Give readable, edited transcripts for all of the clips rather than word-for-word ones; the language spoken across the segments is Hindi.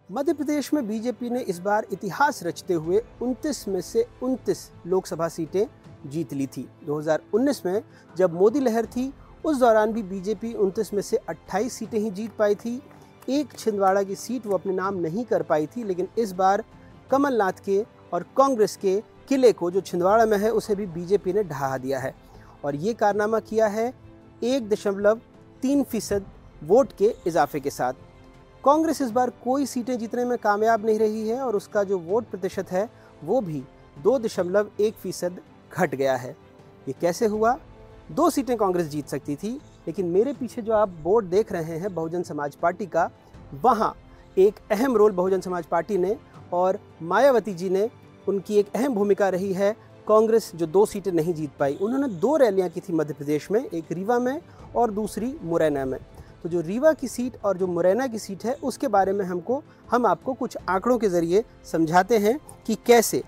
मध्य प्रदेश में बीजेपी ने इस बार इतिहास रचते हुए 29 में से 29 लोकसभा सीटें जीत ली थी। 2019 में जब मोदी लहर थी उस दौरान भी बीजेपी 29 में से 28 सीटें ही जीत पाई थी। एक छिंदवाड़ा की सीट वो अपने नाम नहीं कर पाई थी, लेकिन इस बार कमलनाथ के और कांग्रेस के किले को जो छिंदवाड़ा में है उसे भी बीजेपी ने ढहा दिया है और ये कारनामा किया है 1.3% वोट के इजाफे के साथ। कांग्रेस इस बार कोई सीटें जीतने में कामयाब नहीं रही है और उसका जो वोट प्रतिशत है वो भी 2.1% घट गया है। ये कैसे हुआ? 2 सीटें कांग्रेस जीत सकती थी, लेकिन मेरे पीछे जो आप बोर्ड देख रहे हैं बहुजन समाज पार्टी का, वहाँ एक अहम रोल बहुजन समाज पार्टी ने और मायावती जी ने, उनकी एक अहम भूमिका रही है। कांग्रेस जो 2 सीटें नहीं जीत पाई, उन्होंने 2 रैलियां की थी मध्य प्रदेश में, एक रीवा में और दूसरी मुरैना में। तो जो रीवा की सीट और जो मुरैना की सीट है उसके बारे में हम आपको कुछ आंकड़ों के ज़रिए समझाते हैं कि कैसे।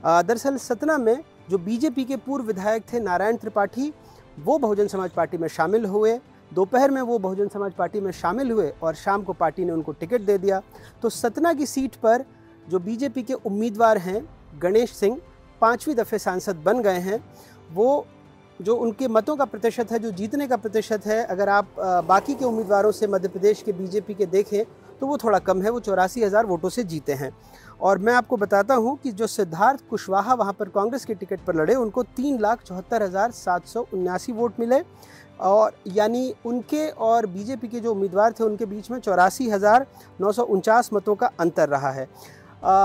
दरअसल सतना में जो बीजेपी के पूर्व विधायक थे नारायण त्रिपाठी, वो बहुजन समाज पार्टी में शामिल हुए। दोपहर में वो बहुजन समाज पार्टी में शामिल हुए और शाम को पार्टी ने उनको टिकट दे दिया। तो सतना की सीट पर जो बीजेपी के उम्मीदवार हैं गणेश सिंह, 5वीं दफ़े सांसद बन गए हैं। वो जो उनके मतों का प्रतिशत है, जो जीतने का प्रतिशत है, अगर आप बाकी के उम्मीदवारों से मध्य प्रदेश के बीजेपी के देखें तो वो थोड़ा कम है, वो 84,000 वोटों से जीते हैं। और मैं आपको बताता हूं कि जो सिद्धार्थ कुशवाहा वहां पर कांग्रेस के टिकट पर लड़े, उनको 3,74,779 वोट मिले और यानी उनके और बीजेपी के जो उम्मीदवार थे उनके बीच में 84,949 मतों का अंतर रहा है।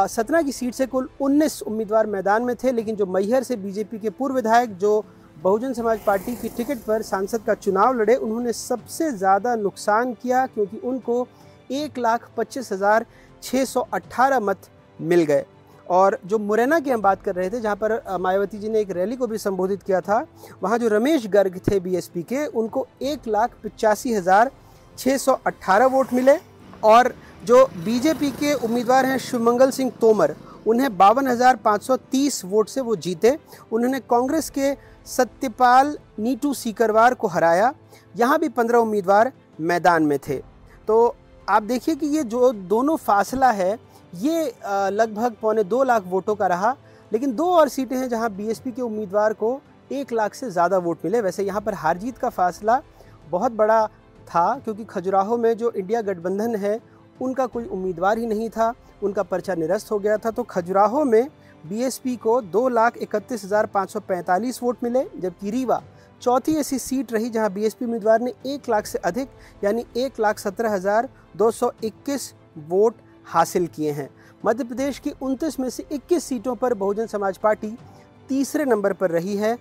सतना की सीट से कुल 19 उम्मीदवार मैदान में थे, लेकिन जो मैहर से बीजेपी के पूर्व विधायक जो बहुजन समाज पार्टी की टिकट पर सांसद का चुनाव लड़े, उन्होंने सबसे ज़्यादा नुकसान किया क्योंकि उनको 1,25,618 मत मिल गए। और जो मुरैना की हम बात कर रहे थे, जहां पर मायावती जी ने एक रैली को भी संबोधित किया था, वहां जो रमेश गर्ग थे बीएसपी के, उनको 1,85,618 वोट मिले। और जो बीजेपी के उम्मीदवार हैं शिवमंगल सिंह तोमर, उन्हें 52,530 वोट से वो जीते। उन्होंने कांग्रेस के सत्यपाल नीटू सीकरवार को हराया। यहाँ भी 15 उम्मीदवार मैदान में थे। तो आप देखिए कि ये जो दोनों फासला है ये लगभग 2.25 लाख वोटों का रहा, लेकिन 2 और सीटें हैं जहाँ बीएसपी के उम्मीदवार को 1 लाख से ज़्यादा वोट मिले। वैसे यहाँ पर हार जीत का फासला बहुत बड़ा था क्योंकि खजुराहो में जो इंडिया गठबंधन है उनका कोई उम्मीदवार ही नहीं था, उनका पर्चा निरस्त हो गया था। तो खजुराहो में बीएसपी को 2,31,545 वोट मिले, जबकि रीवा चौथी ऐसी सीट रही जहां बीएसपी उम्मीदवार ने 1 लाख से अधिक यानी 1,17,221 वोट हासिल किए हैं। मध्य प्रदेश की 29 में से 21 सीटों पर बहुजन समाज पार्टी तीसरे नंबर पर रही है।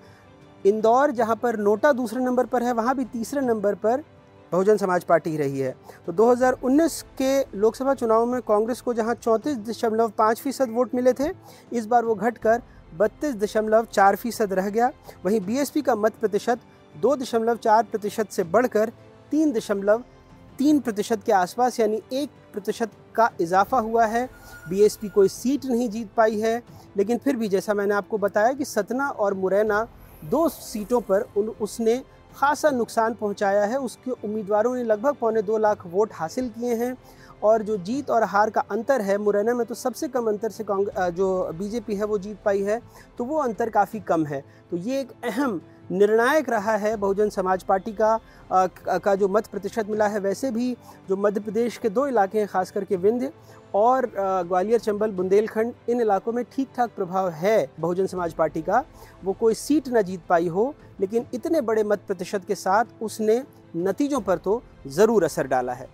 इंदौर, जहां पर नोटा दूसरे नंबर पर है, वहां भी तीसरे नंबर पर बहुजन समाज पार्टी रही है। तो 2019 के लोकसभा चुनाव में कांग्रेस को जहां 34.5% वोट मिले थे, इस बार वो घटकर 32.4% रह गया। वहीं बीएसपी का मत प्रतिशत 2.4% से बढ़कर 3.3% के आसपास यानी 1% का इजाफा हुआ है। बीएसपी कोई सीट नहीं जीत पाई है, लेकिन फिर भी जैसा मैंने आपको बताया कि सतना और मुरैना 2 सीटों पर उसने खासा नुकसान पहुंचाया है। उसके उम्मीदवारों ने लगभग 2.25 लाख वोट हासिल किए हैं और जो जीत और हार का अंतर है, मुरैना में तो सबसे कम अंतर से जो बीजेपी है वो जीत पाई है, तो वो अंतर काफ़ी कम है। तो ये एक अहम निर्णायक रहा है बहुजन समाज पार्टी का जो मत प्रतिशत मिला है। वैसे भी जो मध्य प्रदेश के 2 इलाके हैं, खास करके विंध्य और ग्वालियर, चंबल, बुंदेलखंड, इन इलाकों में ठीक ठाक प्रभाव है बहुजन समाज पार्टी का। वो कोई सीट ना जीत पाई हो, लेकिन इतने बड़े मत प्रतिशत के साथ उसने नतीजों पर तो ज़रूर असर डाला है।